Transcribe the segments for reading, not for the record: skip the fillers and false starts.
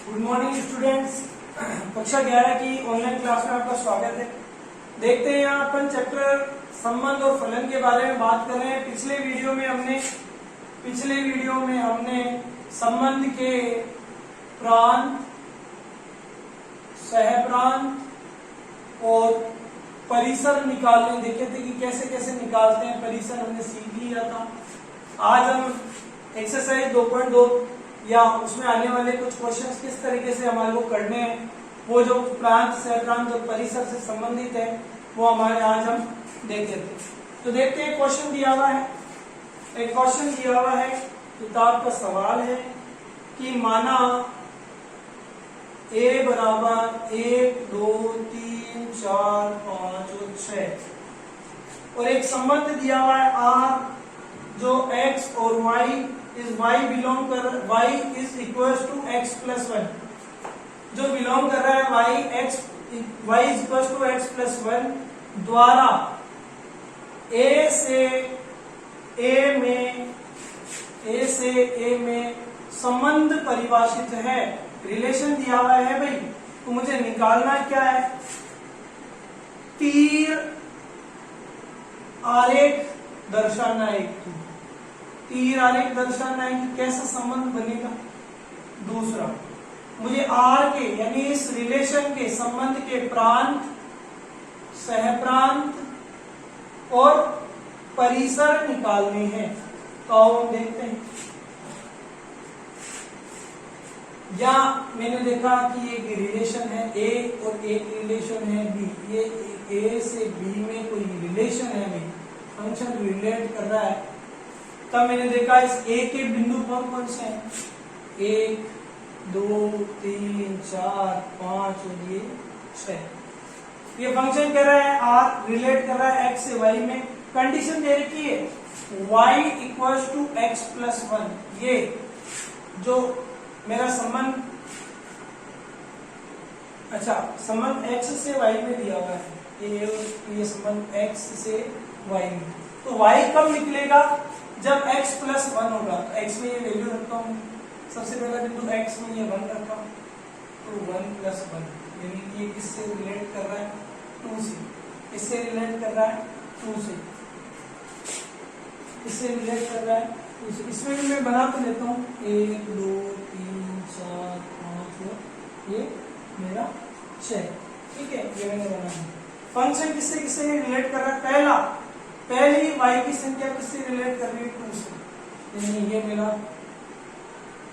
Good morning students. कक्षा 11 की online class में आपका स्वागत है। देखते हैं यहाँ अपन चैप्टर संबंध और फलन के बारे में बात कर रहे हैं। पिछले वीडियो में हमने संबंध के प्रांत, सहप्रांत और परिसर निकालने देखे थे कि कैसे कैसे निकालते हैं। परिसर हमने सीख लिया था। आज हम एक्सरसाइज 2.2 या उसमें आने वाले कुछ क्वेश्चंस किस तरीके से हमारे को करने हैं, वो जो प्रांत, सहप्रांत और परिसर से संबंधित है वो हमारे आज हम देख लेते हैं। तो देखते हैं क्वेश्चन दिया हुआ है। एक क्वेश्चन दिया हुआ है, किताब का सवाल है कि माना a बराबर 1, 2, 3, 4, 5 और 6 और एक संबंध दिया हुआ है r जो x और y इज y बिलोंग कर y is equals to x plus 1, जो बिलोंग कर रहा है y is equals to x plus 1 द्वारा a से a में संबंध परिभाषित है। रिलेशन दिया हुआ है भाई, तो मुझे निकालना क्या है, तीर आरेख दर्शाना है। तीर आरेख दर्शाना है कि कैसा संबंध बनेगा। दूसरा, मुझे आर के यानी इस रिलेशन के संबंध के प्रांत, सहप्रांत और परिसर निकालने हैं। तो आओ हम देखते हैं। या मैंने देखा कि एक रिलेशन है ए और एक रिलेशन है बी। ये ए से बी में कोई रिलेशन है भाई, फंक्शन रिलेट कर रहा है। तब मैंने देखा इस ए के बिंदु कौन कौन से हैं, 1, 2, 3, 4, 5 और ये 6। ये फंक्शन कह रहा है आर रिलेट कर रहा है एक्स से वाई में। कंडीशन दे रखी है y equals to x plus 1। ये जो मेरा संबंध, अच्छा संबंध x से y में दिया हुआ है, ये संबंध x से y में। तो y कब निकलेगा, जब x प्लस 1 होगा। तो x में ये वैल्यू रखता हूँ, सबसे पहला बिंदु x में ये 1 रखा हूँ, तो 1 प्लस 1 यानी ये किससे रिलेट कर रहा है, 2 से। इससे रिलेट कर रहा है 2 से, इससे रिलेट कर रहा है 2 से। इसमें भी मैं बना तो लेता हूँ 1, 2, 3, 4, 5 और ये मेरा 6। ठीक है, ये मैंने बना है। फंक्शन किससे किससे रिलेट कर रहा है, पहली y की संख्या किससे रिलेट कर रही है, 2 से। यानी ये मेरा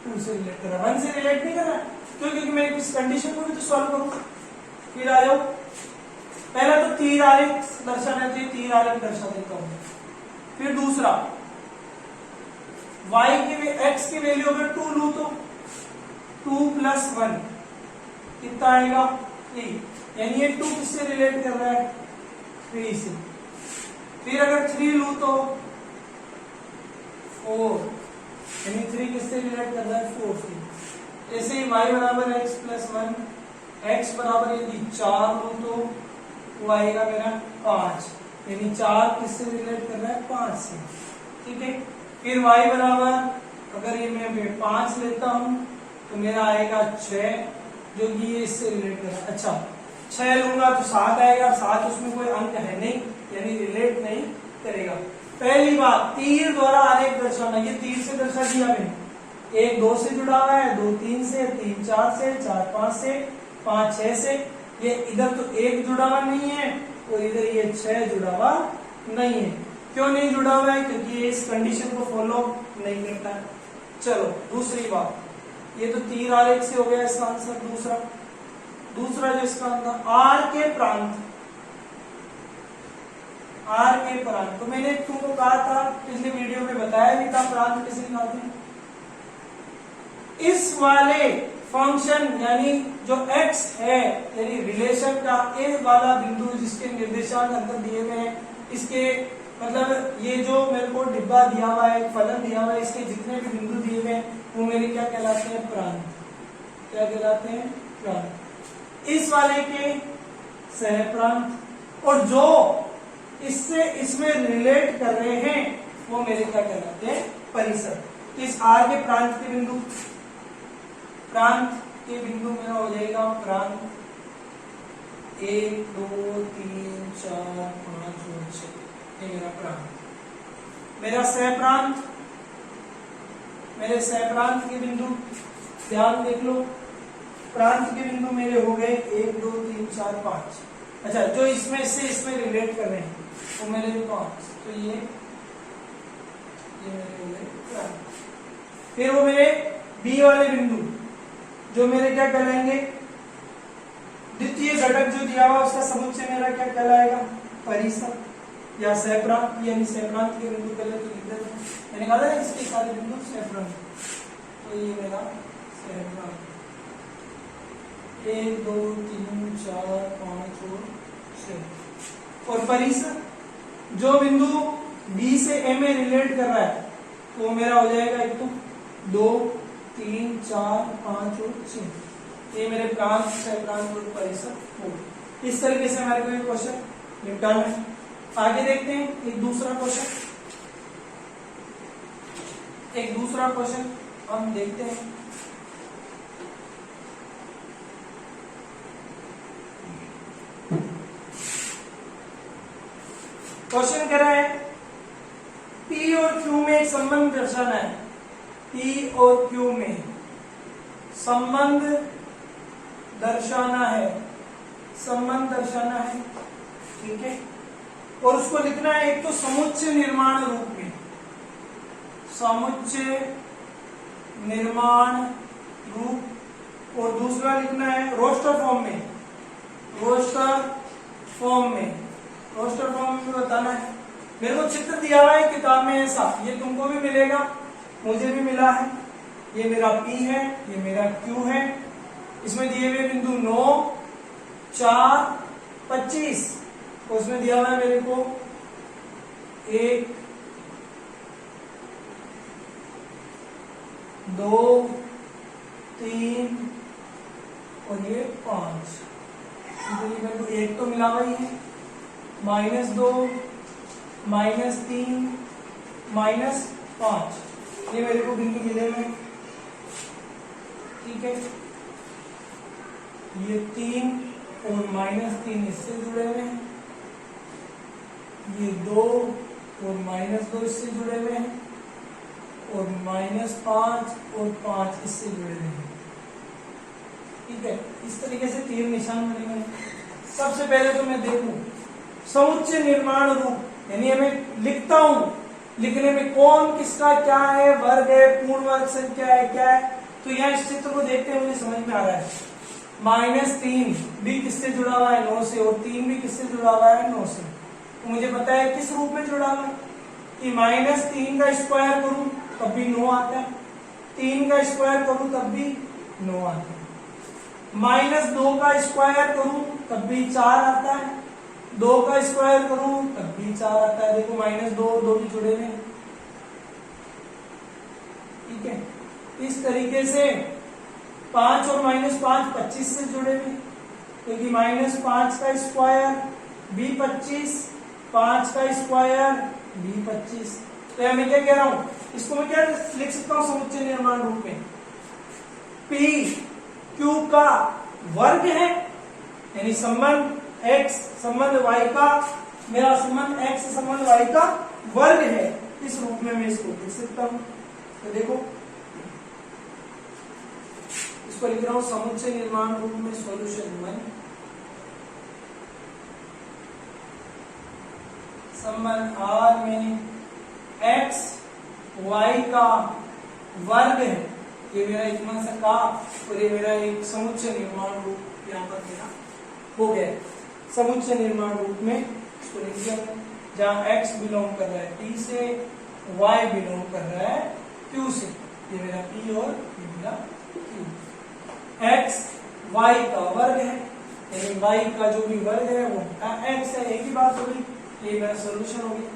2 से रिलेट कर रहा है, 1 से रिलेट नहीं कर रहा है। क्यों, क्योंकि मैं इस कंडीशन को भी तो सॉल्व करूँ। फिर आ जाओ, पहला तो तीर आरेख दर्शाना चाहिए, तीर आरेख दर्शा देता हूँ। फिर दूसरा, y की x की वैल्यू अगर 2 लूं तो 2 प्लस 1 कितना आएगा, 3। यानी ये 2 किससे रिलेट कर रहा है, 3 से। फिर अगर 3 लूं तो 4, यानी 3 किससे रिलेट कर रहा है, 4 से। ऐसे ही y बराबर x प्लस 1, x बराबर यदि 4 लूं तो वो आएगा मेरा 5, यानी 4 किससे रिलेट कर रहा है, 5 से। ठीक है, फिर y बराबर अगर ये मैं 5 लेता हूं तो मेरा आएगा 6, जो कि ये इससे रिलेट कर रहा है। अच्छा 6 लूंगा तो 7 आएगा, 7 उसमें कोई अंक है नहीं, यानी रिलेट नहीं करेगा। पहली बात, तीर द्वारा आरेख दर्शाना। ये तीर से दर्शा दिया मैंने, 1 2 से जुड़ा हुआ है, 2 3 से, 3 4 से, 4 5 से, 5 6 से। ये इधर तो 1 जुड़ा हुआ नहीं है और इधर ये 6 जुड़ा हुआ नहीं है। क्यों नहीं जुड़ा हुआ है, क्योंकि ये इस कंडीशन को फॉलो नहीं करता है। चलो दूसरी बात, ये तो तीर आरेख से हो गया इसका आंसर। दूसरा जो इसका आंसर, आर के प्रांत। तो मैंने तुमको कहा था, पिछले वीडियो में बताया भी था प्रांत कैसे निकालते हैं। इस वाले फंक्शन यानी जो x है, यानी रिलेशन का ए वाला बिंदु जिसके निर्देशांक अंतर दिए हुए हैं, इसके मतलब ये जो मेरे को डिब्बा दिया हुआ है, फलन दिया हुआ है, इसके जितने भी बिंदु दिए हुए हैं वो मेरे क्या कहलाते हैं, प्रांत। क्या कहलाते हैं, प्रांत। इस वाले के सहप्रांत, और जो इससे इसमें रिलेट कर रहे हैं वो मेरे क्या कहलाते हैं, परिसर। तो इस आर के प्रांत के बिंदु, प्रांत के बिंदु मेरा हो जाएगा प्रांत 1 2 3 4 5 और 6, ये मेरा प्रांत। मेरा सहप्रांत, मेरे सहप्रांत के बिंदु ध्यान देख लो, प्रांत के बिंदु मेरे हो गए 1 2 3 4 5। अच्छा, जो इसमें से इसमें रिलेट कर रहे हैं वो मेरे 5, तो ये मेरे हो गए प्रांत। फिर वो मेरे बी वाले बिंदु जो मेरे क्या कहलाएंगे, द्वितीय घटक जो दिया हुआ उसका समुच्चय मेरा क्या कहलाएगा, परिसर या सहप्रांत, यानी सहप्रांत के बिंदु पहले तो लिख देते हैं, मैंने कहा था इसके सारे बिंदु सहप्रांत, तो ये मेरा सहप्रांत 1 2 3 4 5 और 6। और परिसर जो बिंदु बी से ए में रिलेट कर रहा है तो मेरा हो जाएगा एक तो 2 3 4 5 और 6, ये मेरे प्रांत सहप्रांत और परिसर हो। इस तरीके से हमारे को ये क्वेश्चन निपटाना है। आगे देखते हैं एक दूसरा क्वेश्चन हम देखते हैं। क्वेश्चन कह रहा है P और Q में एक संबंध दर्शाना है, P और Q में संबंध दर्शाना है, ठीक है। और उसको लिखना है एक तो समुच्चय निर्माण रूप में, समुच्चय निर्माण रूप, और दूसरा लिखना है रोस्टर फॉर्म में, रोस्टर फॉर्म में बताना है। मेरे को चित्र दिया हुआ है किताब में ऐसा, ये तुमको भी मिलेगा, मुझे भी मिला है। ये मेरा P है, ये मेरा Q है, इसमें दिए हुए बिंदु 9 4 25, उसमें दिया हुआ है मेरे को 1 2 3 और ये 5, मेरे को 1 तो मिला हुआ ही है, -2 -3 -5, ये मेरे को बिंदु मिले हुए, ठीक है। ये 3 और -3 इससे जुड़े हुए हैं, ये 2 और -2 इससे जुड़े हुए हैं, और -5 और 5 इससे जुड़े हुए हैं, ठीक है। इस तरीके से तीर निशान बने हुए हैं। सबसे पहले तो मैं देखूं समुच्चय निर्माण रूप, यानी हमें लिखता हूं, लिखने में कौन किसका क्या है, वर्ग है, पूर्ण वर्ग संख्या है, क्या है। तो यहाँ इस चित्र को देखते हैं मुझे समझ में आ रहा है, -3 भी किससे जुड़ा हुआ है, 9 से, और 3 भी किससे जुड़ा हुआ है, 9 से। तो मुझे पता है किस रूप में जुड़ा हुआ है कि -3 का स्क्वायर करूं तब भी 9 आता है, 3 का स्क्वायर करूं तब भी 9 आता है, -2 का स्क्वायर करूं तब भी 4 आता है, 2 का स्क्वायर करूं तब भी 4 आता है। देखो -2 और 2 भी जुड़े हुए हैं, ठीक है। इस तरीके से 5 और -5 25 से जुड़े हुए, क्योंकि -5 का स्क्वायर भी 25, 5 का स्क्वायर भी 25। तो मैं क्या कह रहा हूं, इसको मैं क्या लिख सकता हूं समुच्चय निर्माण रूप में, P Q का वर्ग है, यानी संबंध x संबंध y का, मेरा संबंध x संबंध y का वर्ग है, इस रूप में मैं इसको लिख सकता हूं। तो देखो इसको लिख रहा हूं समुच्चय निर्माण रूप में, सॉल्यूशन 1, संबंध R में x y का वर्ग है, ये मेरा इतना सा का, और ये मेरा एक समुच्चय निर्माण रूप यहाँ पर मेरा हो गया। समुच्चय निर्माण रूप में इसको लिख दिया, जहाँ x बिलोंग कर रहा है T से, y बिलोंग कर रहा है Q से, ये मेरा P और ये मेरा Q। x y का वर्ग है, यानी y का जो भी वर्ग है वो x है, एक ही बात होगी, ये मेरा सॉल्यूशन हो गया।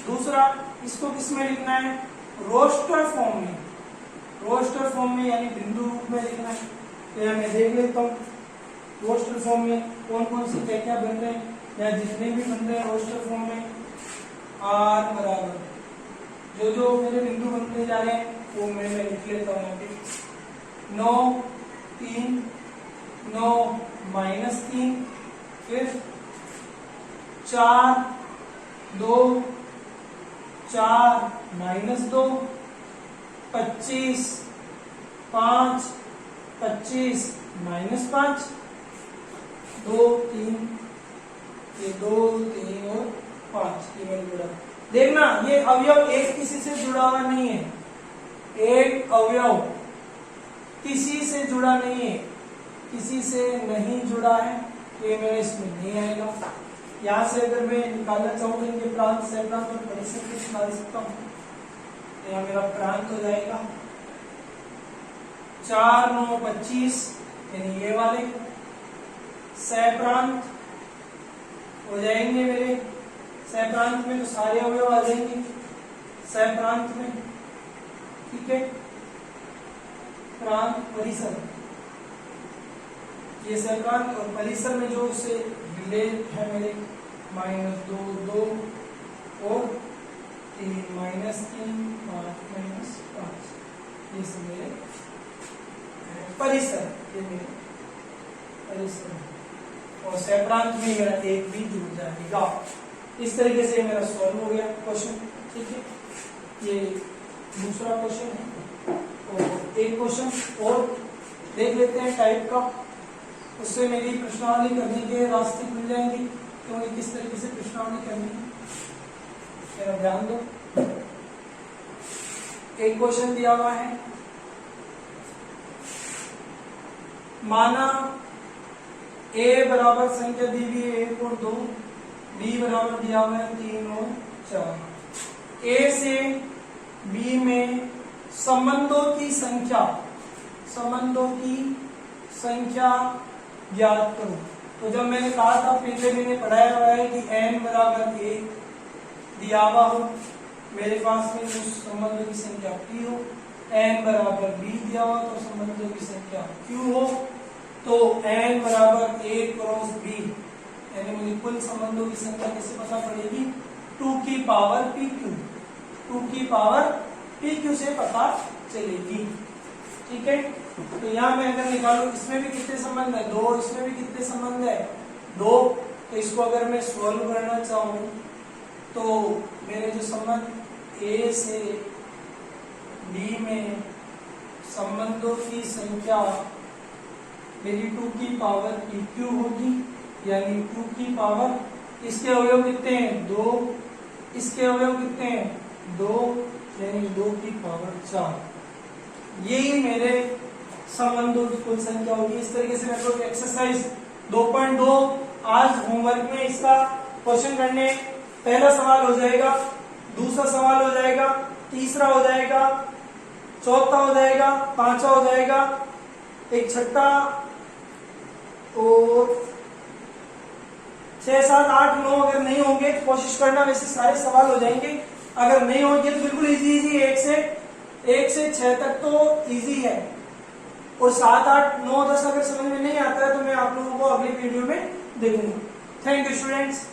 दूसरा, इसको किस में लिखना है, रोस्टर फॉर्म में, रोस्टर फॉर्म में यानी बिंदु रूप में लिखना है। तो यहाँ मैं देख लेता हूँ रोस्टर फॉर्म में कौन कौन से क्या क्या बन रहे हैं, या जितने भी बन रहे हैं रोस्टर फॉर्म में, r बराबर जो जो मेरे बिंदु बनते जा रहे हैं वो मैं लिख लेता हूँ यहाँ पे 9 3 9 -3, फिर 4 2 4 -2, 25 5 25 -5, 2 3, ये 2 3 और 5 केवल जुड़ा। देखना ये अवयव एक किसी से जुड़ा हुआ नहीं है, एक अवयव किसी से जुड़ा नहीं है, किसी से नहीं जुड़ा है, ये मेरे इसमें नहीं आएगा। यहां से अगर मैं निकालना चाहूँ इनके प्रांत से प्रांत और परिसर कुछ निकाल सकता हूँ, यहाँ मेरा प्रांत हो जाएगा 4 9 25, यानी ये वाले सहप्रांत हो जाएंगे मेरे। सहप्रांत में तो सारे अवयव आ जाएंगे सहप्रांत में, ठीक है। प्रांत परिसर, ये सहप्रांत और परिसर में जो उससे रिलेट है मेरे -2 2 और 3 -3 5 -5, ये सब मेरे परिसर, ये मेरे परिसर। और सहप्रांत में मेरा एक भी जुड़ जाएगा। इस तरीके से मेरा सॉल्व हो गया क्वेश्चन, ठीक है। ये दूसरा क्वेश्चन है और एक क्वेश्चन और देख लेते हैं टाइप का, उससे मेरी प्रश्नावली करने के रास्ते खुल जाएंगे। तो किस तरीके से प्रश्नावली करनी है मेरा ध्यान दो। एक क्वेश्चन दिया हुआ है, माना a बराबर संख्या दी हुई है 1 और 2, b बराबर दिया हुआ है 3 और 4। a से b में संबंधों की संख्या ज्ञात करो। तो जब मैंने कहा था पहले मैंने पढ़ाया हुआ है कि n बराबर 1 दिया हुआ हो, मेरे पास में उस संबंधों की संख्या p हो, n बराबर b दिया हुआ तो संबंधों की संख्या q हो, तो n बराबर a क्रॉस b, यानी मुझे कुल संबंधों की संख्या कैसे पता पड़ेगी, 2 की पावर pq, 2 की पावर pq से पता चलेगी, ठीक है। तो यहाँ मैं अगर निकालू, इसमें भी कितने संबंध है 2, इसमें भी कितने संबंध है 2, तो इसको अगर मैं सॉल्व करना चाहूँ तो मेरे जो संबंध a से b में संबंधों की संख्या मेरी 2 की पावर pq होगी, यानी 2 की पावर, इसके अवयव कितने हैं 2, इसके अवयव कितने हैं 2, यानी 2 की पावर 4। यही मेरे संबंधों की कुल संख्या होगी। इस तरीके से मेरे को एक्सरसाइज 2.2 आज होमवर्क में इसका क्वेश्चन करने, पहला सवाल हो जाएगा, दूसरा सवाल हो जाएगा, तीसरा हो जाएगा, चौथा हो जाएगा, पांचवा हो जाएगा, एक छठा और 6 7 8 9 अगर नहीं होंगे तो कोशिश करना, वैसे सारे सवाल हो जाएंगे। अगर नहीं होंगे तो बिल्कुल इजी 1 से 6 तक तो इजी है, और 7 8 9 10 अगर समझ में नहीं आता है तो मैं आप लोगों को अगली वीडियो में देखूंगा। Thank you students.